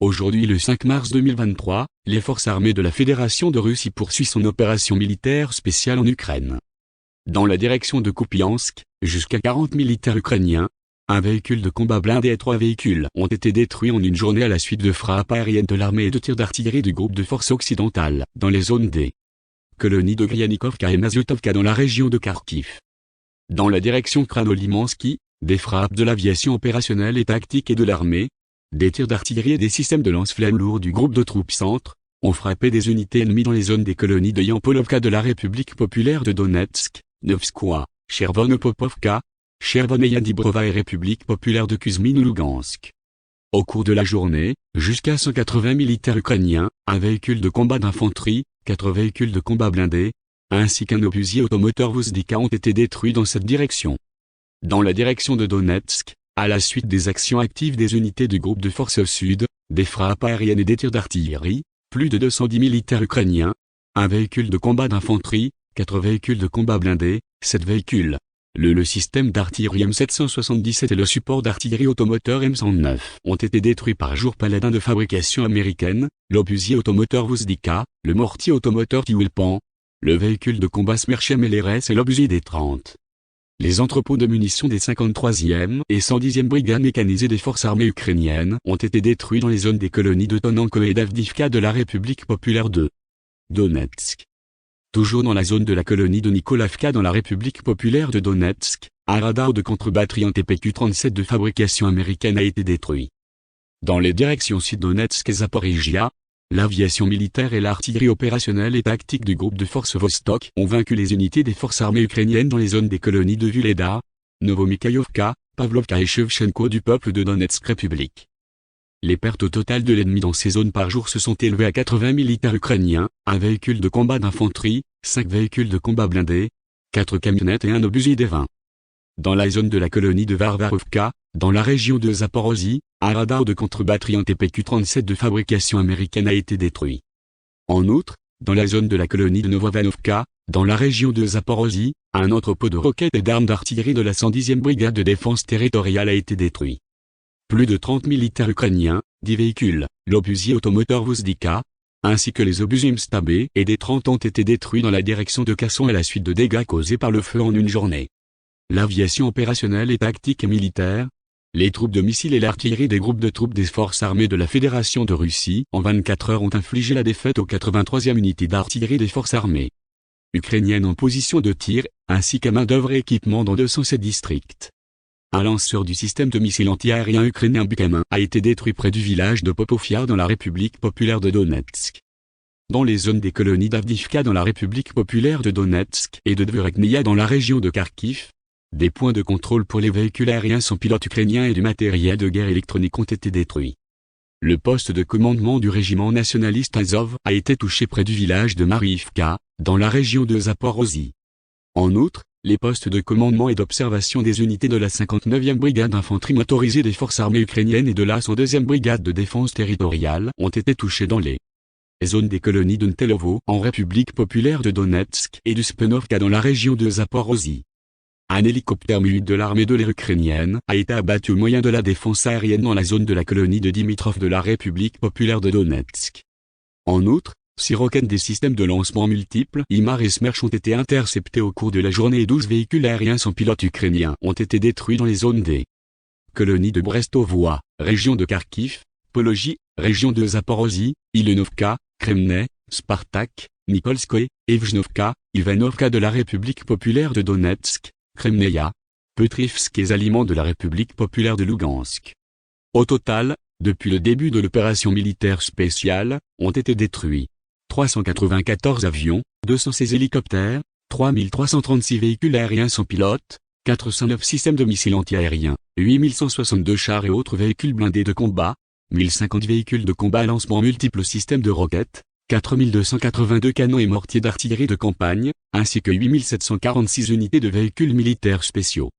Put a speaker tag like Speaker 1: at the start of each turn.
Speaker 1: Aujourd'hui le 5 mars 2023, les forces armées de la Fédération de Russie poursuivent son opération militaire spéciale en Ukraine. Dans la direction de Kupiansk, jusqu'à 40 militaires ukrainiens, un véhicule de combat blindé et 3 véhicules ont été détruits en une journée à la suite de frappes aériennes de l'armée et de tirs d'artillerie du groupe de forces occidentales, dans les zones des colonies de Gryanikovka et Mazutovka dans la région de Kharkiv. Dans la direction Kranolimansky, des frappes de l'aviation opérationnelle et tactique et de l'armée, des tirs d'artillerie et des systèmes de lance-flammes lourds du groupe de troupes centre, ont frappé des unités ennemies dans les zones des colonies de Yampolovka de la République populaire de Donetsk, Novskoye, Chervonopopovka, Chervoneia Dibrova et République populaire de Kuzmin ou Lugansk. Au cours de la journée, jusqu'à 180 militaires ukrainiens, un véhicule de combat d'infanterie, 4 véhicules de combat blindés, ainsi qu'un obusier automoteur Vuzdika ont été détruits dans cette direction. Dans la direction de Donetsk, à la suite des actions actives des unités du groupe de forces au sud, des frappes aériennes et des tirs d'artillerie, plus de 210 militaires ukrainiens, un véhicule de combat d'infanterie, 4 véhicules de combat blindés, 7 véhicules. Le système d'artillerie M777 et le support d'artillerie automoteur M109 ont été détruits par jour Paladin de fabrication américaine, l'obusier automoteur Vuzdika, le mortier automoteur Tiulpan, le véhicule de combat Smerchem LRS et l'obusier des 30. Les entrepôts de munitions des 53e et 110e brigades mécanisées des forces armées ukrainiennes ont été détruits dans les zones des colonies de Tonenko et d'Avdivka de la République populaire de Donetsk. Toujours dans la zone de la colonie de Nikolavka dans la République populaire de Donetsk, un radar de contre-batterie en TPQ-37 de fabrication américaine a été détruit. Dans les directions Sud-Donetsk et Zaporizhia, l'aviation militaire et l'artillerie opérationnelle et tactique du groupe de forces Vostok ont vaincu les unités des forces armées ukrainiennes dans les zones des colonies de Vuleda, Novomikhaïovka, Pavlovka et Shevchenko du peuple de Donetsk République. Les pertes au total de l'ennemi dans ces zones par jour se sont élevées à 80 militaires ukrainiens, un véhicule de combat d'infanterie, 5 véhicules de combat blindés, 4 camionnettes et un obusier des 20. Dans la zone de la colonie de Varvarovka, dans la région de Zaporozhye, un radar de contre-batterie en TPQ-37 de fabrication américaine a été détruit. En outre, dans la zone de la colonie de Novovanovka, dans la région de Zaporozhye, un entrepôt de roquettes et d'armes d'artillerie de la 110e brigade de défense territoriale a été détruit. Plus de 30 militaires ukrainiens, 10 véhicules, l'obusier automoteur Vuzdika, ainsi que les obusiers Mstab et des 30 ont été détruits dans la direction de Kherson à la suite de dégâts causés par le feu en une journée. L'aviation opérationnelle et tactique et militaire, les troupes de missiles et l'artillerie des groupes de troupes des forces armées de la Fédération de Russie en 24 heures ont infligé la défaite aux 83e unités d'artillerie des forces armées ukrainiennes en position de tir, ainsi qu'à main-d'œuvre et équipement dans 207 districts. Un lanceur du système de missiles anti-aériens ukrainien Bukamin a été détruit près du village de Popofiar dans la République populaire de Donetsk. Dans les zones des colonies d'Avdivka dans la République populaire de Donetsk et de Dvorekneia dans la région de Kharkiv, des points de contrôle pour les véhicules aériens sans pilote ukrainiens et du matériel de guerre électronique ont été détruits. Le poste de commandement du régiment nationaliste Azov a été touché près du village de Mariivka, dans la région de Zaporozhye. En outre, les postes de commandement et d'observation des unités de la 59e brigade d'infanterie motorisée des forces armées ukrainiennes et de la 102e brigade de défense territoriale ont été touchés dans les zones des colonies de Ntelovo en République populaire de Donetsk et du Spenovka dans la région de Zaporozhye. Un hélicoptère Mi-8 de l'armée de l'air ukrainienne a été abattu au moyen de la défense aérienne dans la zone de la colonie de Dimitrov de la République populaire de Donetsk. En outre, 6 roquettes des systèmes de lancement multiples IMAR et Smerch ont été interceptés au cours de la journée et 12 véhicules aériens sans pilote ukrainiens ont été détruits dans les zones des colonies de Brestovoie, région de Kharkiv, Pologie, région de Zaporozhye, Ilenovka, Kremne, Spartak, Nikolskoye, Evgenovka, Ivanovka de la République populaire de Donetsk, Kremneia, Petrivsk et Aliments de la République populaire de Lugansk. Au total, depuis le début de l'opération militaire spéciale, ont été détruits 394 avions, 216 hélicoptères, 3336 véhicules aériens sans pilote, 409 systèmes de missiles antiaériens, 8162 chars et autres véhicules blindés de combat, 1050 véhicules de combat à lancement multiples systèmes de roquettes, 4282 canons et mortiers d'artillerie de campagne, ainsi que 8746 unités de véhicules militaires spéciaux.